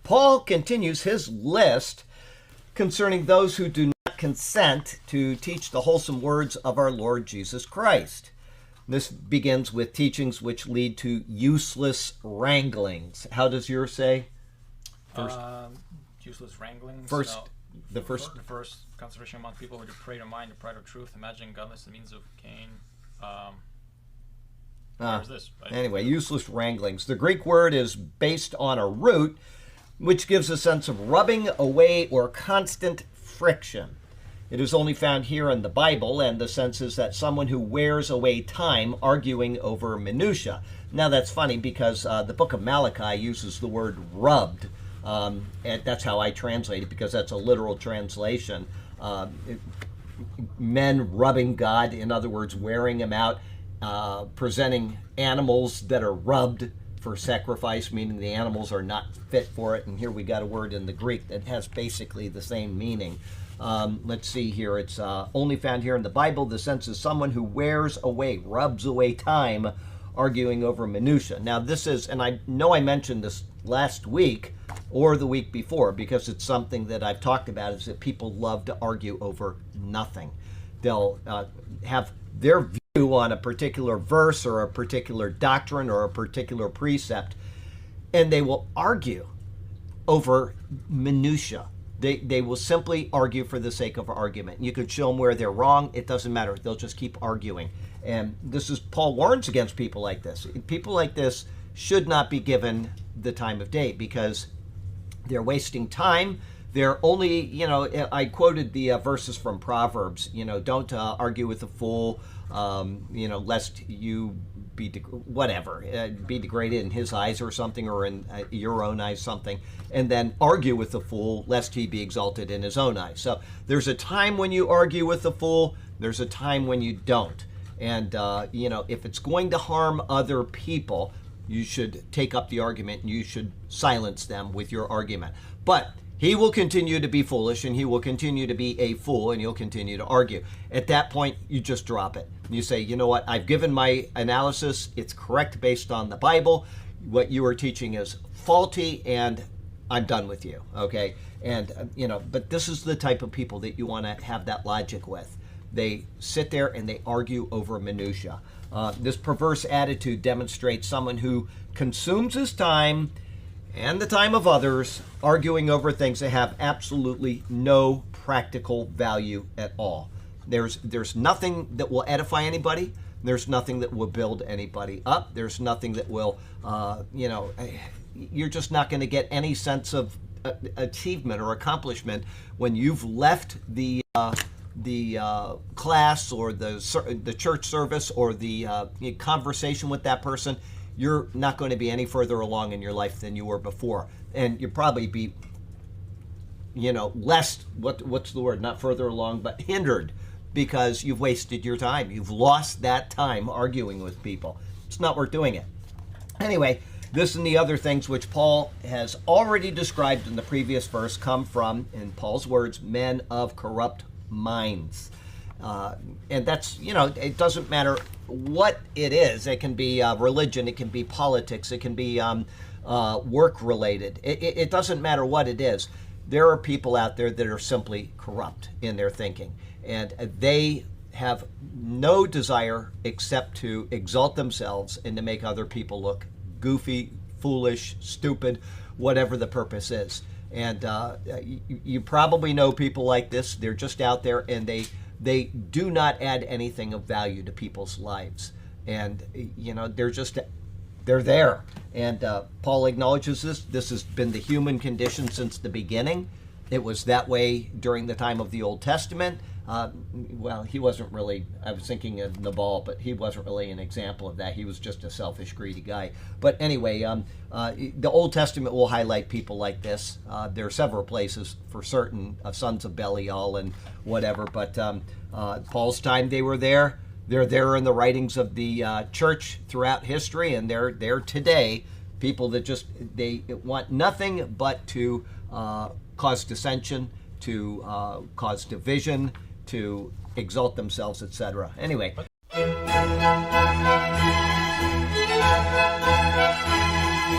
Paul continues his list concerning those who do not consent to teach the wholesome words of our Lord Jesus Christ. This begins with teachings which lead to useless wranglings. How does yours say? Useless wranglings. The first conservation among people who depraved in mind, the pride of truth, imagine godliness the means of gain. Where's this? Anyway, useless wranglings. The Greek word is based on a root which gives a sense of rubbing away or constant friction. It is only found here in the Bible, and the sense is that someone who wears away time arguing over minutia. Now that's funny because the book of Malachi uses the word rubbed, and that's how I translate it because that's a literal translation. Men rubbing God, in other words, wearing him out, presenting animals that are rubbed for sacrifice, meaning the animals are not fit for it. And here we got a word in the Greek that has basically the same meaning. Let's see here. It's only found here in the Bible. The sense is someone who wears away, rubs away time, arguing over minutia. Now this is, and I know I mentioned this last week or the week before because it's something that I've talked about, is that people love to argue over nothing. They'll have their view on a particular verse or a particular doctrine or a particular precept, and they will argue over minutia. They will simply argue for the sake of argument. You could show them where they're wrong. It doesn't matter. They'll just keep arguing. And this is, Paul warns against people like this. People like this should not be given the time of day because they're wasting time. They're only, I quoted the verses from Proverbs, don't argue with a fool, lest you be be degraded in his eyes or something, or in your own eyes something, and then argue with the fool lest he be exalted in his own eyes. So there's a time when you argue with the fool, there's a time when you don't. And, if it's going to harm other people, you should take up the argument and you should silence them with your argument. But he will continue to be foolish, and he will continue to be a fool, and he'll continue to argue. At that point, you just drop it. You say, you know what, I've given my analysis. It's correct based on the Bible. What you are teaching is faulty, and I'm done with you, okay? And, but this is the type of people that you want to have that logic with. They sit there and they argue over minutia. This perverse attitude demonstrates someone who consumes his time and the time of others arguing over things that have absolutely no practical value at all. There's nothing that will edify anybody. There's nothing that will build anybody up. There's nothing that will, you're just not going to get any sense of achievement or accomplishment when you've left the class or the church service or the conversation with that person. You're not going to be any further along in your life than you were before. And you'll probably be, less, what's the word? Not further along, but hindered, because you've wasted your time. You've lost that time arguing with people. It's not worth doing it. Anyway, this and the other things which Paul has already described in the previous verse come from, in Paul's words, men of corrupt minds. And that's, it doesn't matter what it is. It can be religion, it can be politics, it can be work related. It doesn't matter what it is. There are people out there that are simply corrupt in their thinking, and they have no desire except to exalt themselves and to make other people look goofy, foolish, stupid, whatever the purpose is. And you probably know people like this. They're just out there, and they do not add anything of value to people's lives. And, they're there. And Paul acknowledges this. This has been the human condition since the beginning. It was that way during the time of the Old Testament. He wasn't really, I was thinking of Nabal, but he wasn't really an example of that. He was just a selfish, greedy guy. But anyway, the Old Testament will highlight people like this. There are several places for certain, sons of Belial and whatever, but Paul's time they were there. They're there in the writings of the church throughout history, and they're there today. People that they want nothing but to cause dissension, to cause division, to exalt themselves, etc. Anyway.